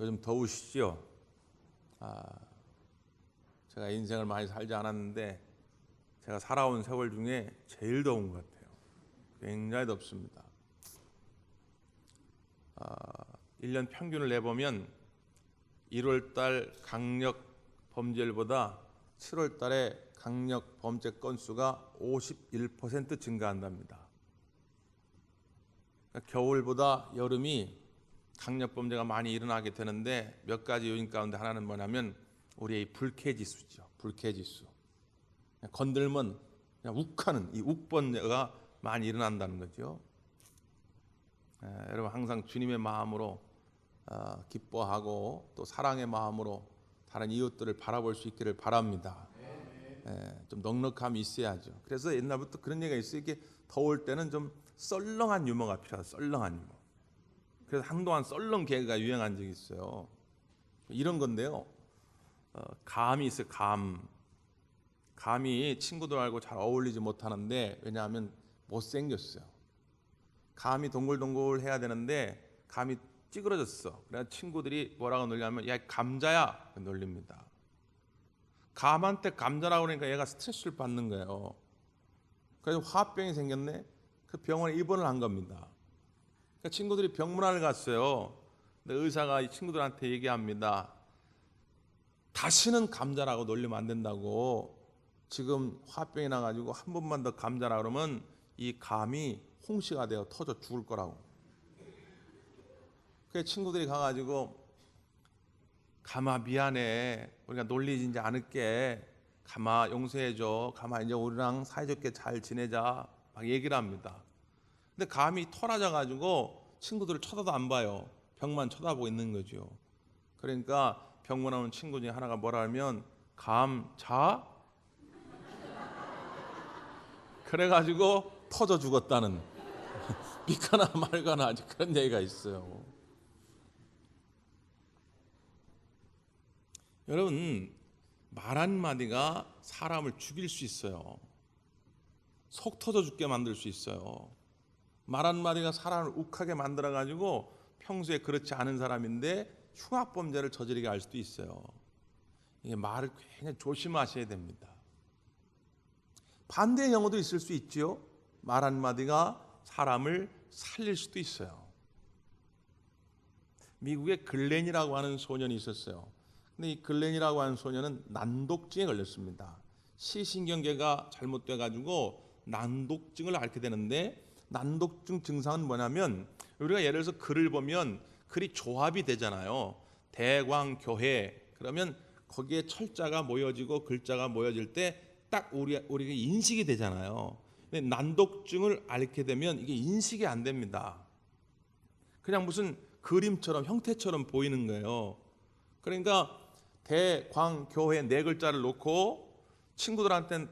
요즘 더우시죠? 제가 인생을 많이 살지 않았는데 제가 살아온 세월 중에 제일 더운 것 같아요. 굉장히 덥습니다. 1년 평균을 내보면 1월달 강력 범죄율보다 7월달에 강력 범죄 건수가 51% 증가한답니다. 그러니까 겨울보다 여름이 강력 범죄가 많이 일어나게 되는데 몇 가지 요인 가운데 하나는 뭐냐면 우리의 불쾌지수죠. 불쾌지수. 건들면 그냥 욱하는 이 욱범죄가 많이 일어난다는 거죠. 여러분 항상 주님의 마음으로 기뻐하고 또 사랑의 마음으로 다른 이웃들을 바라볼 수 있기를 바랍니다. 좀 넉넉함이 있어야죠. 그래서 옛날부터 그런 얘기가 있어요. 이게 더울 때는 좀 썰렁한 유머가 필요하다. 썰렁한 유머. 그래서 한동안 썰렁 개그가 유행한 적이 있어요. 이런 건데요. 감이 있어요. 감이 친구들하고 잘 어울리지 못하는데 왜냐하면 못생겼어요. 감이 동글동글 해야 되는데 감이 찌그러졌어. 그래서 친구들이 뭐라고 놀리냐면 야 감자야 놀립니다. 감한테 감자라고 그러니까 얘가 스트레스를 받는 거예요. 그래서 화병이 생겼네. 그 병원에 입원을 한 겁니다. 그러니까 친구들이 병문안을 갔어요. 근데 의사가 이 친구들한테 얘기합니다. 다시는 감자라고 놀리면 안 된다고. 지금 화병이 나가지고 한 번만 더 감자라 그러면 이 감이 홍시가 되어 터져 죽을 거라고. 그래서 친구들이 가가지고 감아 미안해. 우리가 놀리지 않을게. 감아 용서해줘. 감아 이제 우리랑 사이좋게 잘 지내자. 막 얘기를 합니다. 근데 감이 토라져가지고 친구들을 쳐다도 안 봐요. 벽만 쳐다보고 있는 거죠. 그러니까 병문안 온 친구 중에 하나가 뭐라 하면 감 자? 그래가지고 터져 죽었다는 미카나 말가나 그런 얘기가 있어요. 여러분 말 한마디가 사람을 죽일 수 있어요. 속 터져 죽게 만들 수 있어요. 말 한마디가 사람을 욱하게 만들어가지고 평소에 그렇지 않은 사람인데 흉악범죄를 저지르게 할 수도 있어요. 이게 말을 굉장히 조심하셔야 됩니다. 반대의 경우도 있을 수 있지요. 말 한마디가 사람을 살릴 수도 있어요. 미국에 글렌이라고 하는 소년이 있었어요. 근데 이 글렌이라고 하는 소년은 난독증에 걸렸습니다. 시신경계가 잘못돼가지고 난독증을 앓게 되는데 난독증 증상은 뭐냐면 우리가 예를 들어서 글을 보면 글이 조합이 되잖아요. 대광교회 그러면 거기에 철자가 모여지고 글자가 모여질 때 딱 우리가 인식이 되잖아요. 근데 난독증을 앓게 되면 이게 인식이 안 됩니다. 그냥 무슨 그림처럼 형태처럼 보이는 거예요. 그러니까 대광교회 네 글자를 놓고 친구들한테는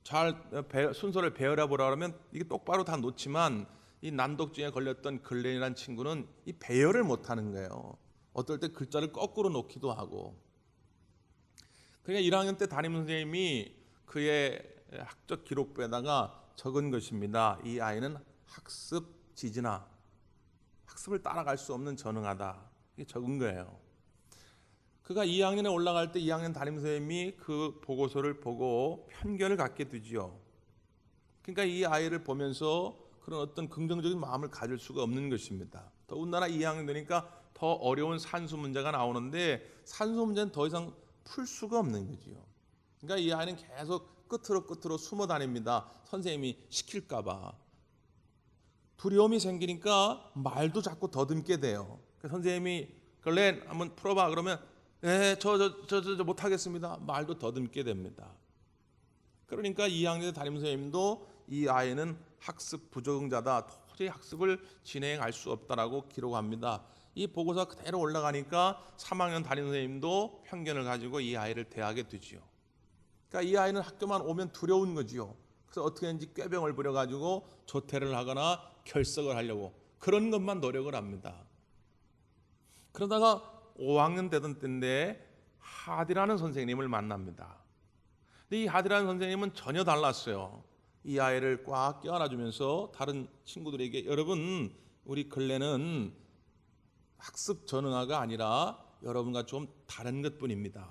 잘 순서를 배워라 보라 그러면 이게 똑바로 다 놓지만 이 난독증에 걸렸던 글렌이라는 친구는 이 배열을 못하는 거예요. 어떨 때 글자를 거꾸로 놓기도 하고. 그러니까 1학년 때 담임선생님이 그의 학적 기록부에다가 적은 것입니다. 이 아이는 학습 지진아, 학습을 따라갈 수 없는 전응하다. 이게 적은 거예요. 그가 2학년에 올라갈 때 2학년 담임선생님이 그 보고서를 보고 편견을 갖게 되지요. 그러니까 이 아이를 보면서 그런 어떤 긍정적인 마음을 가질 수가 없는 것입니다. 더군다나 2학년 되니까 더 어려운 산수 문제가 나오는데 산수 문제는 더 이상 풀 수가 없는 거지요. 그러니까 이 아이는 계속 끝으로 숨어 다닙니다. 선생님이 시킬까 봐. 두려움이 생기니까 말도 자꾸 더듬게 돼요. 선생님이 글렌 한번 풀어봐 그러면 네, 저 못하겠습니다. 말도 더듬게 됩니다. 그러니까 2학년 담임선생님도 이 아이는 학습 부적응자다. 도저히 학습을 진행할 수 없다라고 기록합니다. 이 보고서 그대로 올라가니까 3학년 담임선생님도 편견을 가지고 이 아이를 대하게 되지요. 그러니까 이 아이는 학교만 오면 두려운 거지요. 그래서 어떻게 했는지 꾀병을 부려가지고 조퇴를 하거나 결석을 하려고 그런 것만 노력을 합니다. 그러다가 5학년 되던 때인데 하디라는 선생님을 만납니다. 근데 이 하디라는 선생님은 전혀 달랐어요. 이 아이를 꽉 껴안아주면서 다른 친구들에게 여러분 우리 글렌은 학습 전응아가 아니라 여러분과 좀 다른 것뿐입니다.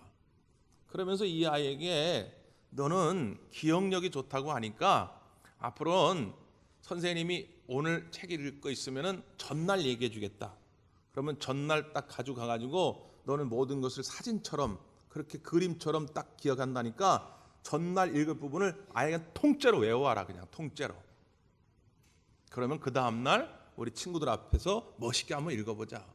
그러면서 이 아이에게 너는 기억력이 좋다고 하니까 앞으로는 선생님이 오늘 책 읽을 거 있으면 전날 얘기해 주겠다. 그러면 전날 딱 가져가가지고 너는 모든 것을 사진처럼 그렇게 그림처럼 딱 기억한다니까 전날 읽을 부분을 아예 통째로 외워와라. 그냥 통째로. 그러면 그 다음날 우리 친구들 앞에서 멋있게 한번 읽어보자.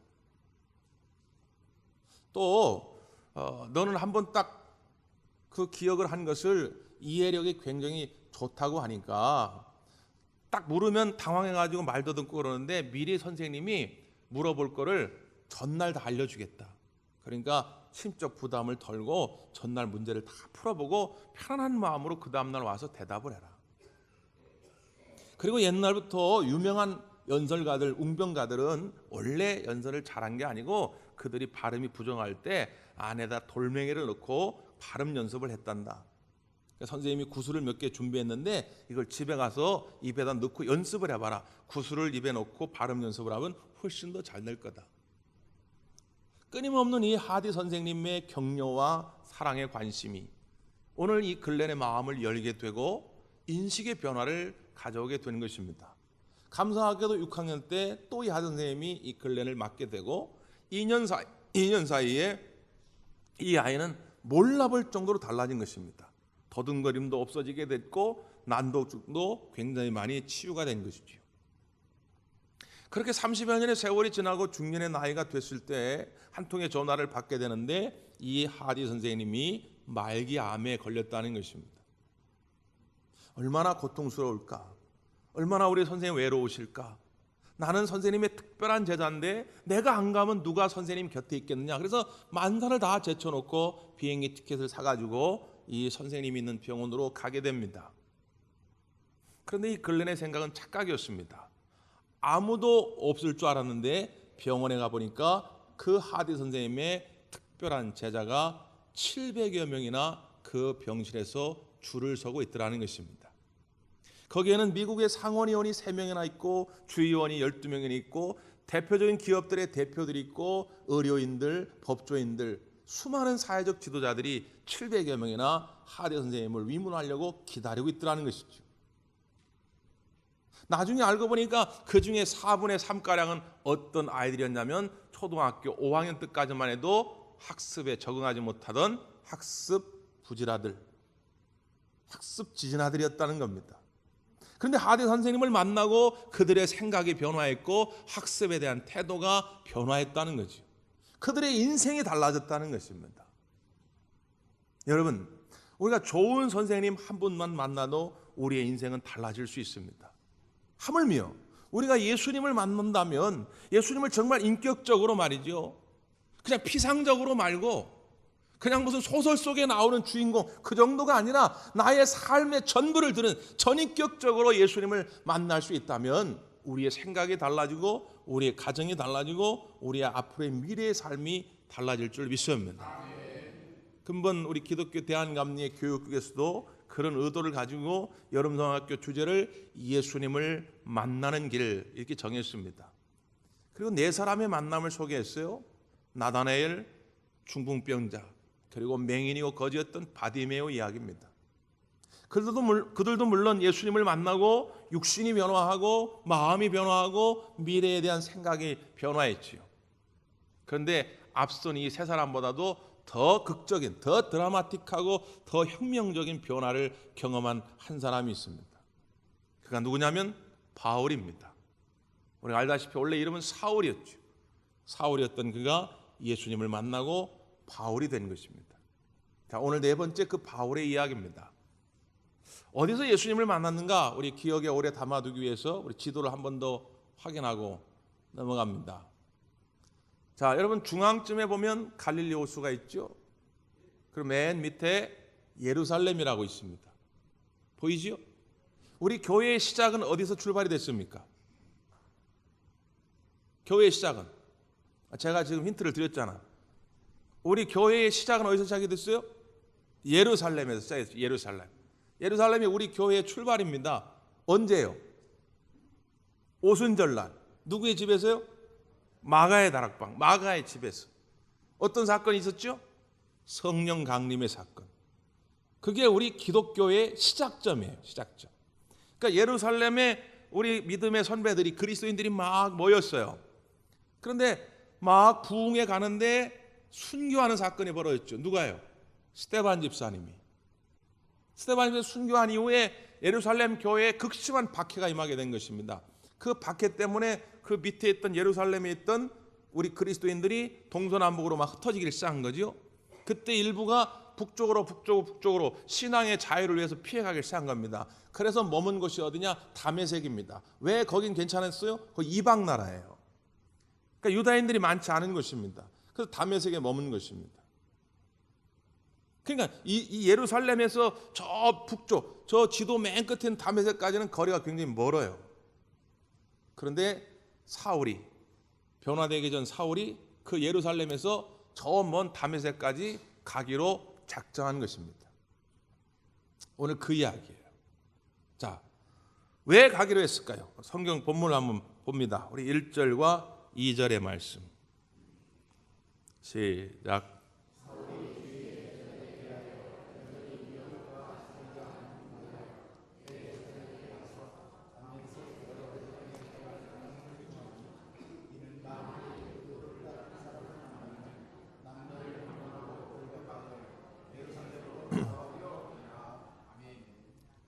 또 너는 한번 딱 그 기억을 한 것을 이해력이 굉장히 좋다고 하니까 딱 물으면 당황해가지고 말도 듣고 그러는데 미리 선생님이 물어볼 거를 전날 다 알려주겠다. 그러니까 심적 부담을 덜고 전날 문제를 다 풀어보고 편안한 마음으로 그 다음날 와서 대답을 해라. 그리고 옛날부터 유명한 연설가들, 웅변가들은 원래 연설을 잘한 게 아니고 그들이 발음이 부정할 때 안에다 돌멩이를 넣고 발음 연습을 했단다. 그러니까 선생님이 구슬을 몇 개 준비했는데 이걸 집에 가서 입에다 넣고 연습을 해봐라. 구슬을 입에 넣고 발음 연습을 하면 훨씬 더 잘 될 거다. 끊임없는 이 하디 선생님의 격려와 사랑의 관심이 오늘 이 글렌의 마음을 열게 되고 인식의 변화를 가져오게 되는 것입니다. 감사하게도 6학년 때 또 이 하디 선생님이 이 글렌을 맡게 되고 2년 사이에 이 아이는 몰라볼 정도로 달라진 것입니다. 더듬거림도 없어지게 됐고 난독증도 굉장히 많이 치유가 된 것이죠. 그렇게 30여 년의 세월이 지나고 중년의 나이가 됐을 때 한 통의 전화를 받게 되는데 이 하디 선생님이 말기암에 걸렸다는 것입니다. 얼마나 고통스러울까? 얼마나 우리 선생님 외로우실까? 나는 선생님의 특별한 제자인데 내가 안 가면 누가 선생님 곁에 있겠느냐. 그래서 만사를 다 제쳐놓고 비행기 티켓을 사가지고 이 선생님이 있는 병원으로 가게 됩니다. 그런데 이 글렌의 생각은 착각이었습니다. 아무도 없을 줄 알았는데 병원에 가보니까 그 하디 선생님의 특별한 제자가 700여 명이나 그 병실에서 줄을 서고 있더라는 것입니다. 거기에는 미국의 상원의원이 3명이나 있고 주의원이 12명이나 있고 대표적인 기업들의 대표들이 있고 의료인들, 법조인들, 수많은 사회적 지도자들이 700여 명이나 하디 선생님을 위문하려고 기다리고 있더라는 것이죠. 나중에 알고 보니까 그 중에 4분의 3가량은 어떤 아이들이었냐면 초등학교 5학년 때까지만 해도 학습에 적응하지 못하던 학습 부지라들, 학습 지진아들이었다는 겁니다. 그런데 하디 선생님을 만나고 그들의 생각이 변화했고 학습에 대한 태도가 변화했다는 거죠. 그들의 인생이 달라졌다는 것입니다. 여러분, 우리가 좋은 선생님 한 분만 만나도 우리의 인생은 달라질 수 있습니다. 하물며 우리가 예수님을 만난다면 예수님을 정말 인격적으로 말이죠. 그냥 피상적으로 말고 그냥 무슨 소설 속에 나오는 주인공 그 정도가 아니라 나의 삶의 전부를 드는 전인격적으로 예수님을 만날 수 있다면 우리의 생각이 달라지고 우리의 가정이 달라지고 우리의 앞으로의 미래의 삶이 달라질 줄 믿습니다. 근본 우리 기독교 대한감리의 교육국에서도 그런 의도를 가지고 여름성학교 주제를 예수님을 만나는 길 이렇게 정했습니다. 그리고 4사람의 만남을 소개했어요. 나다나엘, 중풍병자, 그리고 맹인이고 거지였던 바디메오 이야기입니다. 그들도 물론 예수님을 만나고 육신이 변화하고 마음이 변화하고 미래에 대한 생각이 변화했지요. 그런데 앞선 이 3사람보다도 더 극적인, 더 드라마틱하고 더 혁명적인 변화를 경험한 한 사람이 있습니다. 그가 누구냐면 바울입니다. 우리가 알다시피 원래 이름은 사울이었죠. 사울이었던 그가 예수님을 만나고 바울이 된 것입니다. 자, 오늘 4번째 그 바울의 이야기입니다. 어디서 예수님을 만났는가? 우리 기억에 오래 담아두기 위해서 우리 지도를 한 번 더 확인하고 넘어갑니다. 자, 여러분 중앙쯤에 보면 갈릴리 호수가 있죠. 그리고 맨 밑에 예루살렘이라고 있습니다. 보이지요? 우리 교회의 시작은 어디서 출발이 됐습니까? 교회의 시작은 제가 지금 힌트를 드렸잖아. 우리 교회의 시작은 어디서 시작이 됐어요? 예루살렘에서 시작했어요. 예루살렘. 예루살렘이 우리 교회의 출발입니다. 언제요? 오순절날. 누구의 집에서요? 마가의 다락방, 마가의 집에서 어떤 사건이 있었죠? 성령 강림의 사건. 그게 우리 기독교의 시작점이에요. 시작점. 그러니까 예루살렘에 우리 믿음의 선배들이, 그리스도인들이 막 모였어요. 그런데 막 부흥에 가는데 순교하는 사건이 벌어졌죠. 누가요? 스데반 집사님이. 스데반 집사님이 순교한 이후에 예루살렘 교회에 극심한 박해가 임하게 된 것입니다. 그 박해 때문에 그 밑에 있던 예루살렘에 있던 우리 그리스도인들이 동서남북으로 막 흩어지기를 시작한 거죠. 그때 일부가 북쪽으로 신앙의 자유를 위해서 피해가기 시작한 겁니다. 그래서 머문 곳이 어디냐? 다메섹입니다. 왜 거긴 괜찮았어요? 거기 이방 나라예요. 그러니까 유다인들이 많지 않은 것입니다. 그래서 다메섹에 머문 것입니다. 그러니까 이 예루살렘에서 저 북쪽, 저 지도 맨 끝에 있는 다메섹까지는 거리가 굉장히 멀어요. 그런데 사울이, 변화되기 전 사울이 그 예루살렘에서 저 먼 다메섹까지 가기로 작정한 것입니다. 오늘 그 이야기예요. 자, 왜 가기로 했을까요? 성경 본문을 한번 봅니다. 우리 1절과 2절의 말씀. 시작.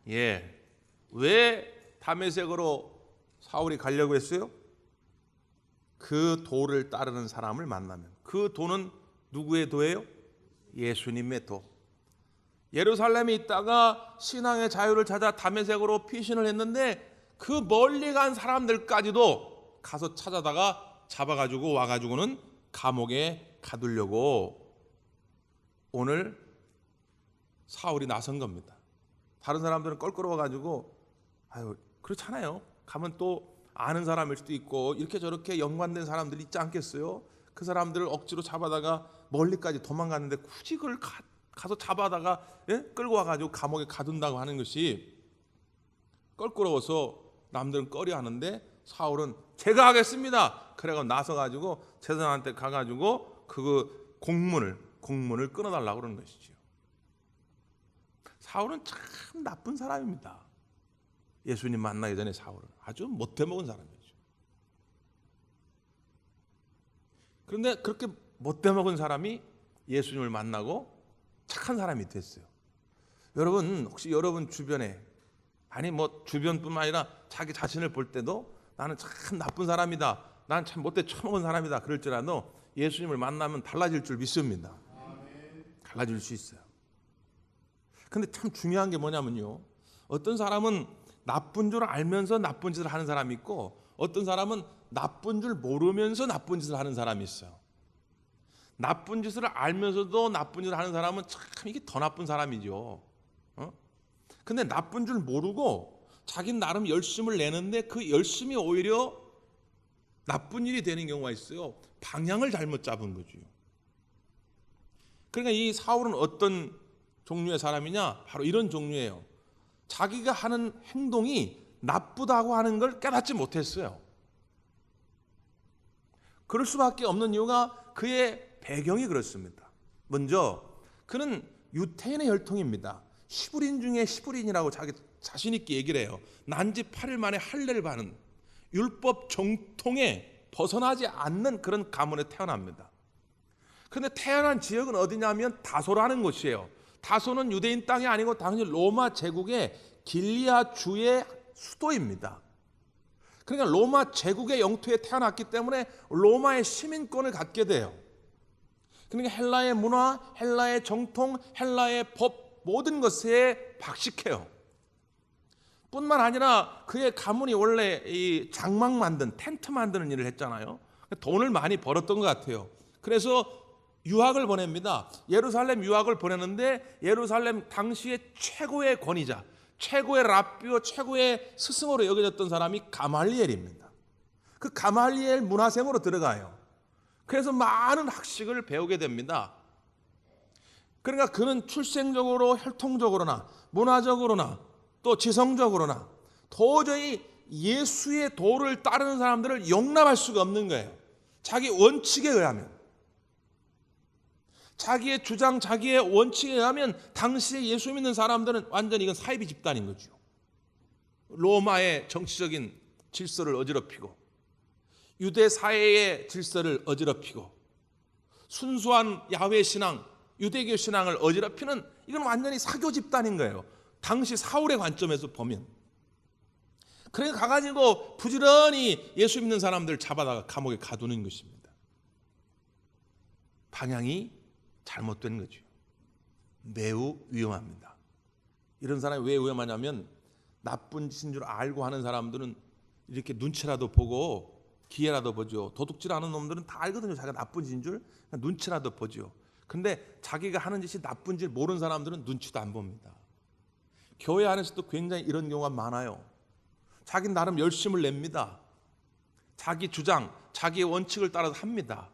예, 왜 다메섹으로 사울이 가려고 했어요? 그 도를 따르는 사람을 만나면. 그 도는 누구의 도예요? 예수님의 도. 예루살렘에 있다가 신앙의 자유를 찾아 다메섹으로 피신을 했는데 그 멀리 간 사람들까지도 가서 찾아다가 잡아가지고 와가지고는 감옥에 가두려고 오늘 사울이 나선 겁니다. 다른 사람들은 껄끄러워가지고 아유 그렇잖아요. 가면 또 아는 사람일 수도 있고 이렇게 저렇게 연관된 사람들이 있지 않겠어요? 그 사람들을 억지로 잡아다가 멀리까지 도망갔는데 굳이 그걸 가서 잡아다가 끌고 와가지고 감옥에 가둔다고 하는 것이 껄끄러워서 남들은 꺼려하는데 사울은 제가 하겠습니다. 그래가 나서가지고 제사장한테 가가지고 그 공문을 끊어달라고 그러는 것이죠. 사울은 참 나쁜 사람입니다. 예수님 만나기 전에 사울은 아주 못돼먹은 사람이죠. 그런데 그렇게 못돼먹은 사람이 예수님을 만나고 착한 사람이 됐어요. 여러분 혹시 여러분 주변에, 아니 뭐 주변뿐만 아니라 자기 자신을 볼 때도 나는 참 나쁜 사람이다, 나는 참 못돼 처먹은 사람이다 그럴지라도 예수님을 만나면 달라질 줄 믿습니다. 달라질 수 있어요. 근데 참 중요한 게 뭐냐면요, 어떤 사람은 나쁜 줄 알면서 나쁜 짓을 하는 사람이 있고 어떤 사람은 나쁜 줄 모르면서 나쁜 짓을 하는 사람이 있어요. 나쁜 짓을 알면서도 나쁜 짓을 하는 사람은 참 이게 더 나쁜 사람이죠. 근데 나쁜 줄 모르고 자기는 나름 열심을 내는데 그 열심이 오히려 나쁜 일이 되는 경우가 있어요. 방향을 잘못 잡은 거죠. 그러니까 이 사울은 어떤 종류의 사람이냐? 바로 이런 종류예요. 자기가 하는 행동이 나쁘다고 하는 걸 깨닫지 못했어요. 그럴 수밖에 없는 이유가 그의 배경이 그렇습니다. 먼저 그는 유태인의 혈통입니다. 시브린 중에 시브린이라고 자기 자신 있게 얘기를 해요. 난지 8일 만에 할례를 받는 율법 정통에 벗어나지 않는 그런 가문에 태어납니다. 그런데 태어난 지역은 어디냐면 다소라는 곳이에요. 다소는 유대인 땅이 아니고 당시 로마 제국의 길리아 주의 수도입니다. 그러니까 로마 제국의 영토에 태어났기 때문에 로마의 시민권을 갖게 돼요. 그러니까 헬라의 문화, 헬라의 정통, 헬라의 법 모든 것에 박식해요. 뿐만 아니라 그의 가문이 원래 이 장막 만든 텐트 만드는 일을 했잖아요. 돈을 많이 벌었던 것 같아요. 그래서 유학을 보냅니다. 예루살렘 유학을 보내는데 예루살렘 당시의 최고의 권위자, 최고의 랍비오, 최고의 스승으로 여겨졌던 사람이 가말리엘입니다. 그 가말리엘 문화생으로 들어가요. 그래서 많은 학식을 배우게 됩니다. 그러니까 그는 출생적으로 혈통적으로나 문화적으로나 또 지성적으로나 도저히 예수의 도를 따르는 사람들을 용납할 수가 없는 거예요. 자기 원칙에 의하면, 자기의 주장, 자기의 원칙에 의하면 당시에 예수 믿는 사람들은 완전히 이건 사이비 집단인 거죠. 로마의 정치적인 질서를 어지럽히고 유대 사회의 질서를 어지럽히고 순수한 야훼 신앙, 유대교 신앙을 어지럽히는, 이건 완전히 사교 집단인 거예요. 당시 사울의 관점에서 보면. 그래 가가지고 부지런히 예수 믿는 사람들 잡아다가 감옥에 가두는 것입니다. 방향이 잘못된 거죠. 매우 위험합니다. 이런 사람이 왜 위험하냐면, 나쁜 짓인 줄 알고 하는 사람들은 이렇게 눈치라도 보고 기회라도 보죠. 도둑질하는 놈들은 다 알거든요. 자기가 나쁜 짓인 줄 눈치라도 보죠. 근데 자기가 하는 짓이 나쁜 줄 모르는 사람들은 눈치도 안 봅니다. 교회 안에서도 굉장히 이런 경우가 많아요. 자기는 나름 열심을 냅니다. 자기 주장, 자기의 원칙을 따라서 합니다.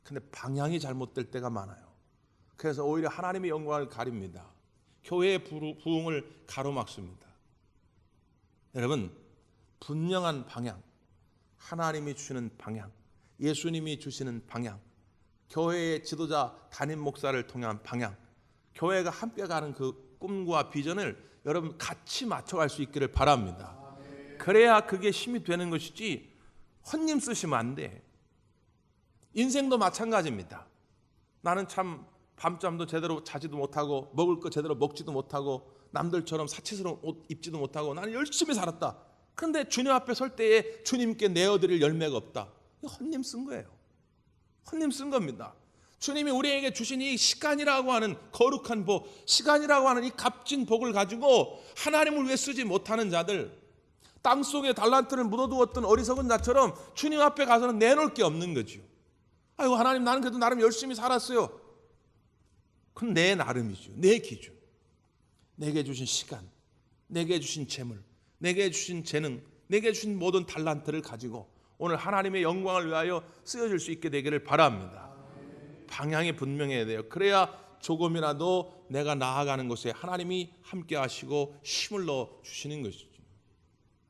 근데 방향이 잘못될 때가 많아요. 그래서 오히려 하나님의 영광을 가립니다. 교회의 부흥을 가로막습니다. 여러분, 분명한 방향, 하나님이 주시는 방향, 예수님이 주시는 방향, 교회의 지도자 담임 목사를 통한 방향, 교회가 함께 가는 그 꿈과 비전을 여러분 같이 맞춰갈 수 있기를 바랍니다. 그래야 그게 힘이 되는 것이지 헛님 쓰시면 안 돼. 인생도 마찬가지입니다. 나는 참 밤잠도 제대로 자지도 못하고 먹을 거 제대로 먹지도 못하고 남들처럼 사치스러운 옷 입지도 못하고 나는 열심히 살았다. 그런데 주님 앞에 설 때에 주님께 내어드릴 열매가 없다. 이거 헛님 쓴 거예요. 헛님 쓴 겁니다. 주님이 우리에게 주신 이 시간이라고 하는 거룩한 복, 시간이라고 하는 이 값진 복을 가지고 하나님을 위해 쓰지 못하는 자들, 땅속에 달란트를 묻어두었던 어리석은 자처럼 주님 앞에 가서는 내놓을 게 없는 거죠. 아이고 하나님, 나는 그래도 나름 열심히 살았어요. 그건 내 나름이죠. 내 기준. 내게 주신 시간, 내게 주신 재물, 내게 주신 재능, 내게 주신 모든 달란트를 가지고 오늘 하나님의 영광을 위하여 쓰여질 수 있게 되기를 바랍니다. 방향이 분명해야 돼요. 그래야 조금이라도 내가 나아가는 곳에 하나님이 함께 하시고 힘을 넣어 주시는 것이죠.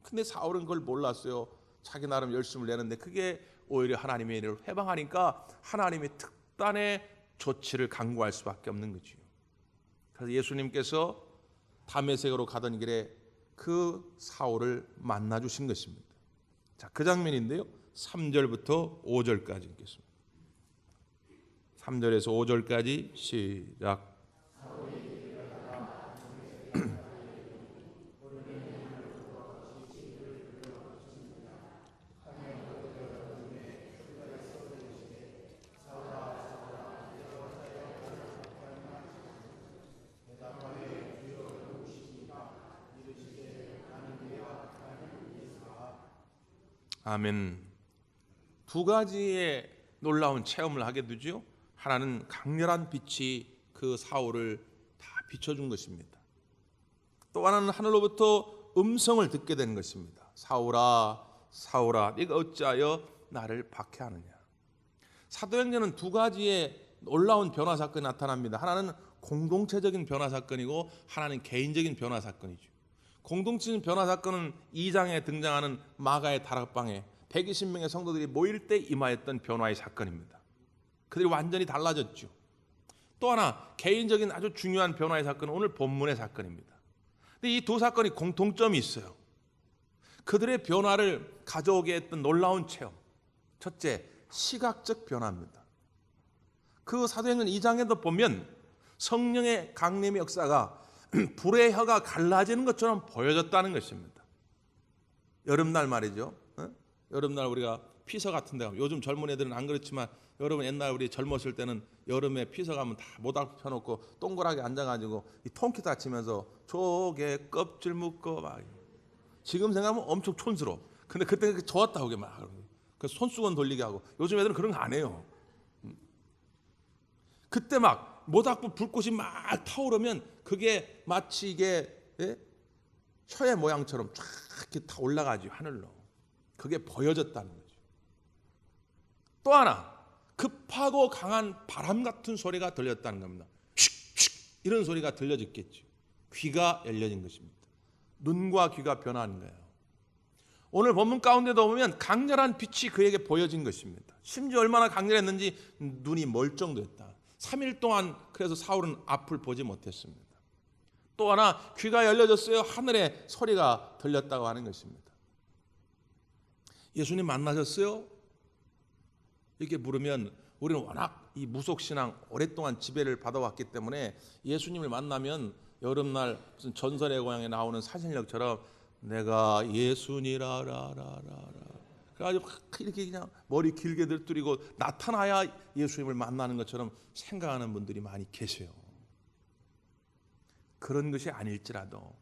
근데 사울은 그걸 몰랐어요. 자기 나름 열심을 내는데 그게 오히려 하나님의 일을 해방하니까 하나님의 특단의 조치를 강구할 수밖에 없는 거죠. 그래서 예수님께서 다메섹으로 가던 길에 그 사울을 만나 주신 것입니다. 자, 그 장면인데요. 3절부터 5절까지 읽겠습니다. 3절에서 5절까지 시작. 아멘. 두 가지의 놀라운 체험을 하게 되죠. 하나는 강렬한 빛이 그 사울을 다 비춰준 것입니다. 또 하나는 하늘로부터 음성을 듣게 된 것입니다. 사울아, 사울아, 네가 어찌하여 나를 박해하느냐. 사도행전은 두 가지의 놀라운 변화 사건이 나타납니다. 하나는 공동체적인 변화 사건이고 하나는 개인적인 변화 사건이죠. 공동체적인 변화 사건은 2장에 등장하는 마가의 다락방에 120명의 성도들이 모일 때 임하였던 변화의 사건입니다. 그들이 완전히 달라졌죠. 또 하나 개인적인 아주 중요한 변화의 사건은 오늘 본문의 사건입니다. 근데 이 두 사건이 공통점이 있어요. 그들의 변화를 가져오게 했던 놀라운 체험. 첫째, 시각적 변화입니다. 그 사도행전 2장에도 보면 성령의 강림의 역사가 불의 혀가 갈라지는 것처럼 보여졌다는 것입니다. 여름날 말이죠. 여름날 우리가 피서 같은 데 가면, 요즘 젊은 애들은 안 그렇지만 여러분 옛날 우리 젊었을 때는 여름에 피서 가면 다 모닥불 펴놓고 동그랗게 앉아가지고 이 통기타 치면서 조개 껍질 묶어 막. 지금 생각하면 엄청 촌스러워. 근데 그때 좋았다 그게 막. 그 손수건 돌리게 하고. 요즘 애들은 그런 거 안 해요. 그때 막 모닥불 불꽃이 막 타오르면 그게 마치 이게 혀의 모양처럼 쫙 이렇게 다 올라가지 하늘로. 그게 보여졌다는 거죠. 또 하나 급하고 강한 바람 같은 소리가 들렸다는 겁니다. 슉슉 이런 소리가 들려졌겠죠. 귀가 열려진 것입니다. 눈과 귀가 변하는 거예요. 오늘 본문 가운데도 보면 강렬한 빛이 그에게 보여진 것입니다. 심지어 얼마나 강렬했는지 눈이 멀쩡했다. 3일 동안 그래서 사울은 앞을 보지 못했습니다. 또 하나 귀가 열려졌어요. 하늘에 소리가 들렸다고 하는 것입니다. 예수님 만나셨어요? 이렇게 물으면 우리는 워낙 이 무속신앙 오랫동안 지배를 받아왔기 때문에 예수님을 만나면 여름날 무슨 전설의 고향에 나오는 사신력처럼 내가 예수니라라라라 그래가지고 이렇게 그냥 머리 길게 들뜨리고 나타나야 예수님을 만나는 것처럼 생각하는 분들이 많이 계세요. 그런 것이 아닐지라도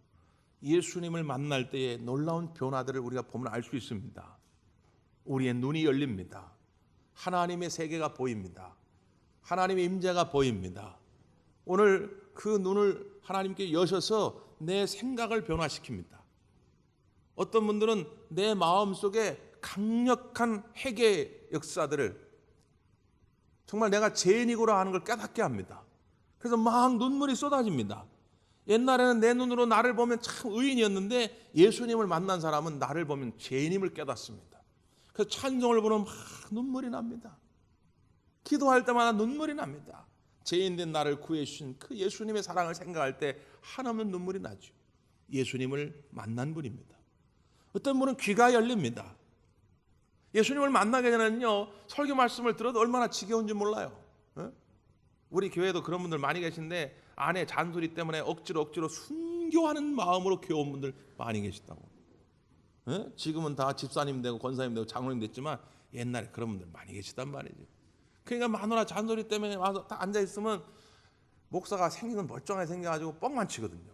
예수님을 만날 때에 놀라운 변화들을 우리가 보면 알 수 있습니다. 우리의 눈이 열립니다. 하나님의 세계가 보입니다. 하나님의 임재가 보입니다. 오늘 그 눈을 하나님께 여셔서 내 생각을 변화시킵니다. 어떤 분들은 내 마음속에 강력한 회개의 역사들을 정말 내가 죄인이구나 하는 걸 깨닫게 합니다. 그래서 막 눈물이 쏟아집니다. 옛날에는 내 눈으로 나를 보면 참 의인이었는데 예수님을 만난 사람은 나를 보면 죄인임을 깨닫습니다. 그래서 찬송을 부르면 막 눈물이 납니다. 기도할 때마다 눈물이 납니다. 죄인된 나를 구해 주신 그 예수님의 사랑을 생각할 때 한없는 눈물이 나죠. 예수님을 만난 분입니다. 어떤 분은 귀가 열립니다. 예수님을 만나게 되면요 설교 말씀을 들어도 얼마나 지겨운지 몰라요. 우리 교회도 그런 분들 많이 계신데 아내 잔소리 때문에 억지로 순교하는 마음으로 교회 분들 많이 계시다고. 지금은 다 집사님 되고 권사님 되고 장로님 됐지만 옛날에 그런 분들 많이 계시단 말이죠. 그러니까 마누라 잔소리 때문에 와서 딱 앉아있으면 목사가 생긴 건 멀쩡하게 생겨가지고 뻥만 치거든요.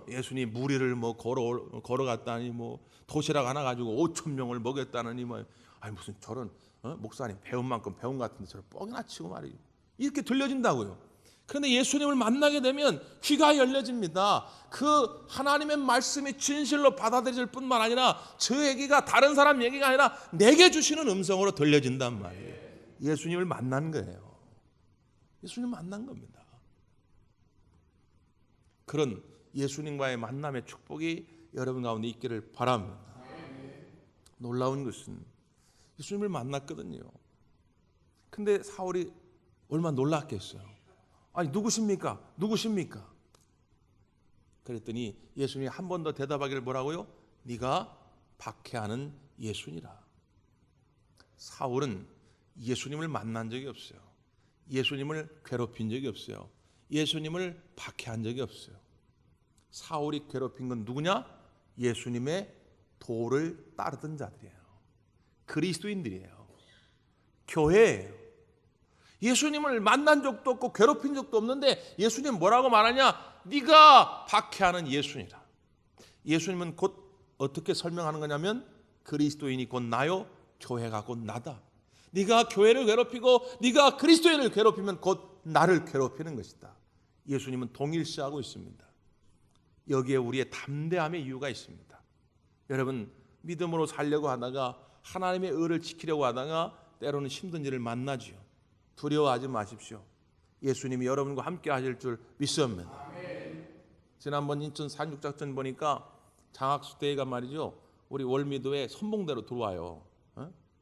예수님 무리를 뭐 걸어갔다니 뭐 도시락 하나 가지고 5,000명을 먹였다느니 뭐 아니 무슨 저런 목사님 배운 만큼 배운 것 같은데 저런 뻥이나 치고 말이죠. 이렇게 들려진다고요. 그런데 예수님을 만나게 되면 귀가 열려집니다. 그 하나님의 말씀이 진실로 받아들일 뿐만 아니라 저 얘기가 다른 사람 얘기가 아니라 내게 주시는 음성으로 들려진단 말이에요. 예수님을 만난 거예요. 예수님 만난 겁니다. 그런 예수님과의 만남의 축복이 여러분 가운데 있기를 바랍니다. 놀라운 것은 예수님을 만났거든요. 근데 사울이 얼마나 놀랐겠어요. 아니 누구십니까? 누구십니까? 그랬더니 예수님이 한 번 더 대답하기를 뭐라고요? 네가 박해하는 예수니라. 사울은 예수님을 만난 적이 없어요. 예수님을 괴롭힌 적이 없어요. 예수님을 박해한 적이 없어요. 사울이 괴롭힌 건 누구냐? 예수님의 도를 따르던 자들이에요. 그리스도인들이에요. 교회예요. 예수님을 만난 적도 없고 괴롭힌 적도 없는데 예수님 뭐라고 말하냐? 네가 박해하는 예수니라. 예수님은 곧 어떻게 설명하는 거냐면 그리스도인이 곧 나요, 교회가 곧 나다. 네가 교회를 괴롭히고 네가 그리스도인을 괴롭히면 곧 나를 괴롭히는 것이다. 예수님은 동일시하고 있습니다. 여기에 우리의 담대함의 이유가 있습니다. 여러분 믿음으로 살려고 하다가 하나님의 의를 지키려고 하다가 때로는 힘든 일을 만나지요. 두려워하지 마십시오. 예수님이 여러분과 함께 하실 줄 믿습니다. 지난번 인천 산육작전 보니까 장학수대회가 말이죠. 우리 월미도에 선봉대로 들어와요.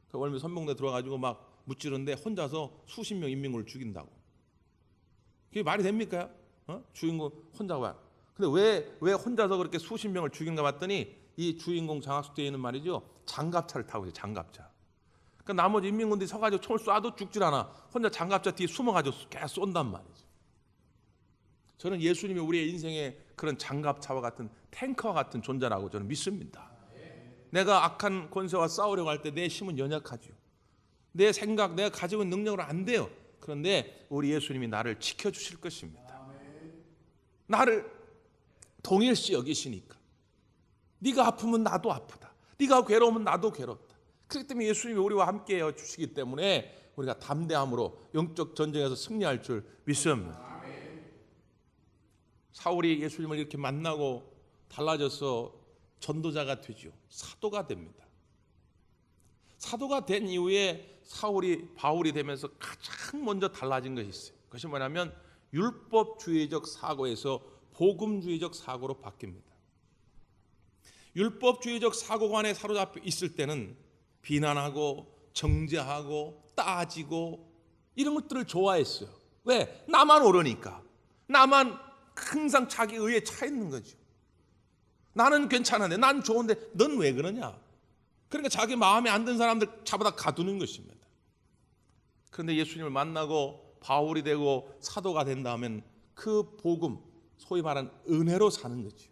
그 월미 선봉대 들어와가지고 막 무찌른데 혼자서 수십 명 인민군을 죽인다고. 그게 말이 됩니까? 주인공 혼자 와. 근데 왜 혼자서 그렇게 수십 명을 죽인가 봤더니 이 주인공 장학수대회는 말이죠. 장갑차를 타고 있어요. 장갑차. 그러니까 나머지 인민군들이 서가지고 총을 쏴도 죽질 않아. 혼자 장갑차 뒤에 숨어가지고 계속 쏜단 말이죠. 저는 예수님이 우리의 인생에 그런 장갑차와 같은 탱커와 같은 존재라고 저는 믿습니다. 내가 악한 권세와 싸우려고 할 때 내 힘은 연약하죠. 내 생각, 내가 가지고 있는 능력으로 안 돼요. 그런데 우리 예수님이 나를 지켜주실 것입니다. 나를 동일시 여기시니까. 네가 아프면 나도 아프다. 네가 괴로우면 나도 괴롭다. 그렇기 때문에 예수님이 우리와 함께 해주시기 때문에 우리가 담대함으로 영적 전쟁에서 승리할 줄 믿습니다. 사울이 예수님을 이렇게 만나고 달라져서 전도자가 되죠. 사도가 됩니다. 사도가 된 이후에 바울이 되면서 가장 먼저 달라진 것이 있어요. 그것이 뭐냐면 율법주의적 사고에서 복음주의적 사고로 바뀝니다. 율법주의적 사고관에 사로잡혀 있을 때는 비난하고 정죄하고 따지고 이런 것들을 좋아했어요. 왜? 나만 옳으니까. 나만 항상 자기 의에 차 있는 거죠. 나는 괜찮은데, 난 좋은데 넌 왜 그러냐? 그러니까 자기 마음에 안 든 사람들 잡아다 가두는 것입니다. 그런데 예수님을 만나고 바울이 되고 사도가 된다면 그 복음, 소위 말하는 은혜로 사는 거죠.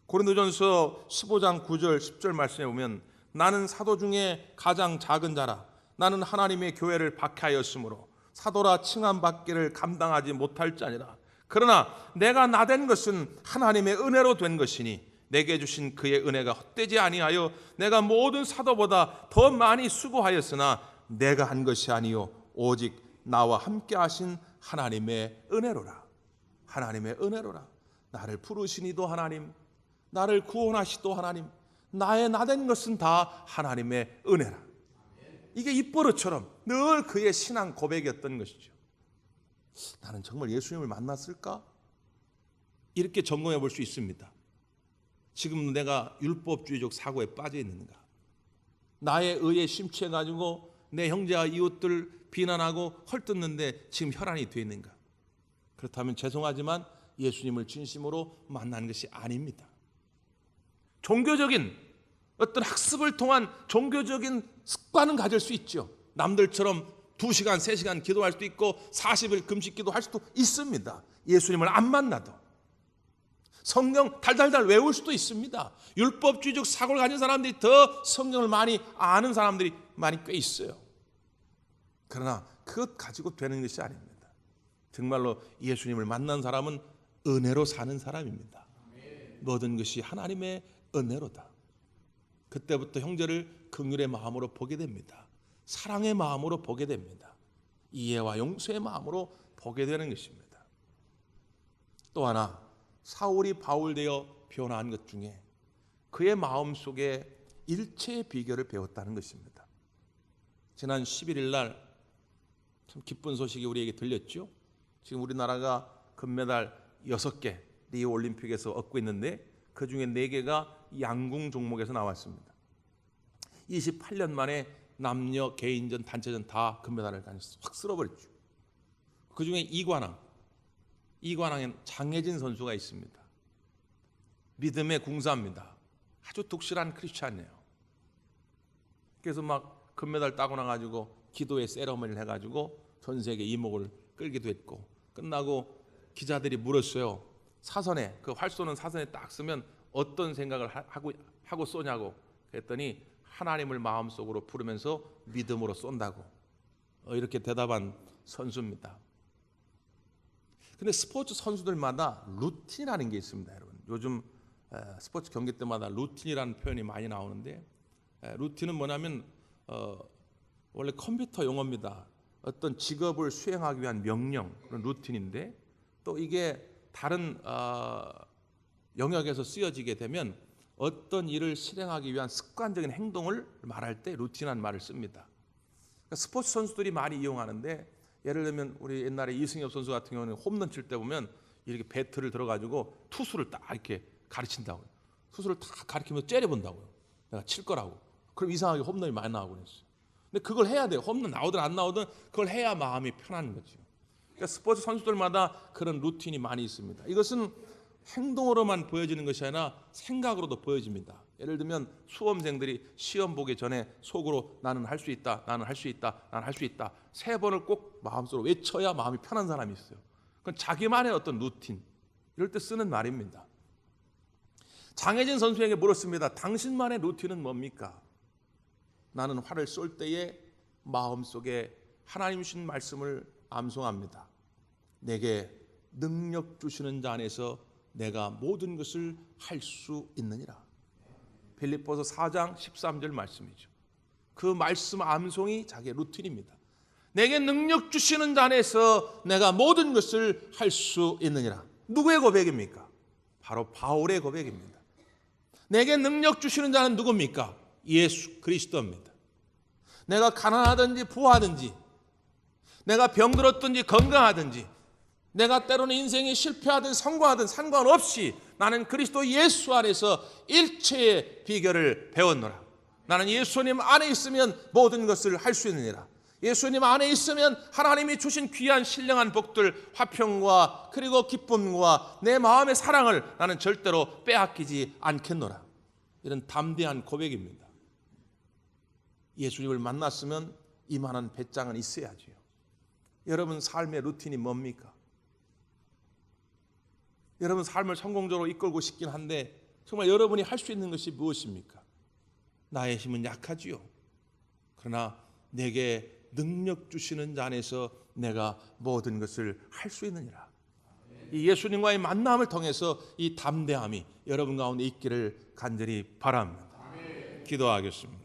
고린도전서 15장 9절 10절 말씀에 보면 나는 사도 중에 가장 작은 자라. 나는 하나님의 교회를 박해하였으므로 사도라 칭함받기를 감당하지 못할 자니라. 그러나 내가 나된 것은 하나님의 은혜로 된 것이니 내게 주신 그의 은혜가 헛되지 아니하여 내가 모든 사도보다 더 많이 수고하였으나 내가 한 것이 아니요 오직 나와 함께 하신 하나님의 은혜로라. 하나님의 은혜로라. 나를 부르시니도 하나님, 나를 구원하시도 하나님, 나의 나된 것은 다 하나님의 은혜라. 이게 입버릇처럼 늘 그의 신앙 고백이었던 것이죠. 나는 정말 예수님을 만났을까? 이렇게 점검해 볼 수 있습니다. 지금 내가 율법주의적 사고에 빠져 있는가? 나의 의에 심취해 가지고 내 형제와 이웃들 비난하고 헐뜯는데 지금 혈안이 되어 있는가? 그렇다면 죄송하지만 예수님을 진심으로 만나는 것이 아닙니다. 종교적인 어떤 학습을 통한 종교적인 습관은 가질 수 있죠. 남들처럼 2시간, 3시간 기도할 수도 있고 40일 금식 기도할 수도 있습니다. 예수님을 안 만나도. 성경 달달달 외울 수도 있습니다. 율법주의적 사고를 가진 사람들이 더 성경을 많이 아는 사람들이 많이 꽤 있어요. 그러나 그것 가지고 되는 것이 아닙니다. 정말로 예수님을 만난 사람은 은혜로 사는 사람입니다. 모든 것이 하나님의 은혜로다. 그때부터 형제를 긍휼의 마음으로 보게 됩니다. 사랑의 마음으로 보게 됩니다. 이해와 용서의 마음으로 보게 되는 것입니다. 또 하나, 사울이 바울 되어 변화한 것 중에 그의 마음속에 일체의 비결을 배웠다는 것입니다. 지난 11일 날 참 기쁜 소식이 우리에게 들렸죠. 지금 우리나라가 금메달 6개 리오 올림픽에서 얻고 있는데 그 중에 4개가 양궁 종목에서 나왔습니다. 28년 만에 남녀 개인전 단체전 다 금메달을 확 쓸어버렸죠. 그 중에 이관왕엔 장혜진 선수가 있습니다. 믿음의 궁사입니다. 아주 독실한 크리스찬이에요. 그래서 막 금메달 따고 나가지고 기도의 세러머니를 해가지고 전 세계 이목을 끌기도 했고, 끝나고 기자들이 물었어요. 사선에, 그 활 쏘는 사선에 딱 쓰면 어떤 생각을 하고 쏘냐고. 그랬더니 하나님을 마음속으로 부르면서 믿음으로 쏜다고 이렇게 대답한 선수입니다. 근데 스포츠 선수들마다 루틴이라는 게 있습니다, 여러분. 요즘 스포츠 경기 때마다 루틴이라는 표현이 많이 나오는데, 루틴은 뭐냐면 원래 컴퓨터 용어입니다. 어떤 직업을 수행하기 위한 명령, 그런 루틴인데, 또 이게 다른 영역에서 쓰여지게 되면 어떤 일을 실행하기 위한 습관적인 행동을 말할 때 루틴이라는 말을 씁니다. 그러니까 스포츠 선수들이 많이 이용하는데, 예를 들면 우리 옛날에 이승엽 선수 같은 경우는 홈런 칠 때 보면 이렇게 배트를 들어가지고 투수를 딱 이렇게 가르친다고요. 투수를 딱 가르치면서 째려본다고요. 내가 칠 거라고. 그럼 이상하게 홈런이 많이 나오고 그랬어요. 근데 그걸 해야 돼요. 홈런 나오든 안 나오든 그걸 해야 마음이 편한 거죠. 그러니까 스포츠 선수들마다 그런 루틴이 많이 있습니다. 이것은 행동으로만 보여지는 것이 아니라 생각으로도 보여집니다. 예를 들면 수험생들이 시험 보기 전에 속으로 나는 할 수 있다, 나는 할 수 있다, 나는 할 수 있다 3번을 꼭 마음속으로 외쳐야 마음이 편한 사람이 있어요. 그건 자기만의 어떤 루틴, 이럴 때 쓰는 말입니다. 장혜진 선수에게 물었습니다. 당신만의 루틴은 뭡니까? 나는 활을 쏠 때에 마음속에 하나님 주신 말씀을 암송합니다. 내게 능력 주시는 자 안에서 내가 모든 것을 할 수 있느니라. 빌립보서 4장 13절 말씀이죠. 그 말씀 암송이 자기의 루틴입니다. 내게 능력 주시는 자 안에서 내가 모든 것을 할 수 있느니라. 누구의 고백입니까? 바로 바울의 고백입니다. 내게 능력 주시는 자는 누굽니까? 예수 그리스도입니다. 내가 가난하든지 부하든지, 내가 병들었든지 건강하든지, 내가 때로는 인생이 실패하든 성공하든 상관없이 나는 그리스도 예수 안에서 일체의 비결을 배웠노라. 나는 예수님 안에 있으면 모든 것을 할 수 있느니라. 예수님 안에 있으면 하나님이 주신 귀한 신령한 복들, 화평과 그리고 기쁨과 내 마음의 사랑을 나는 절대로 빼앗기지 않겠노라. 이런 담대한 고백입니다. 예수님을 만났으면 이만한 배짱은 있어야지요. 여러분 삶의 루틴이 뭡니까? 여러분 삶을 성공적으로 이끌고 싶긴 한데 정말 여러분이 할 수 있는 것이 무엇입니까? 나의 힘은 약하지요. 그러나 내게 능력 주시는 자 안에서 내가 모든 것을 할 수 있느니라. 이 예수님과의 만남을 통해서 이 담대함이 여러분 가운데 있기를 간절히 바랍니다. 기도하겠습니다.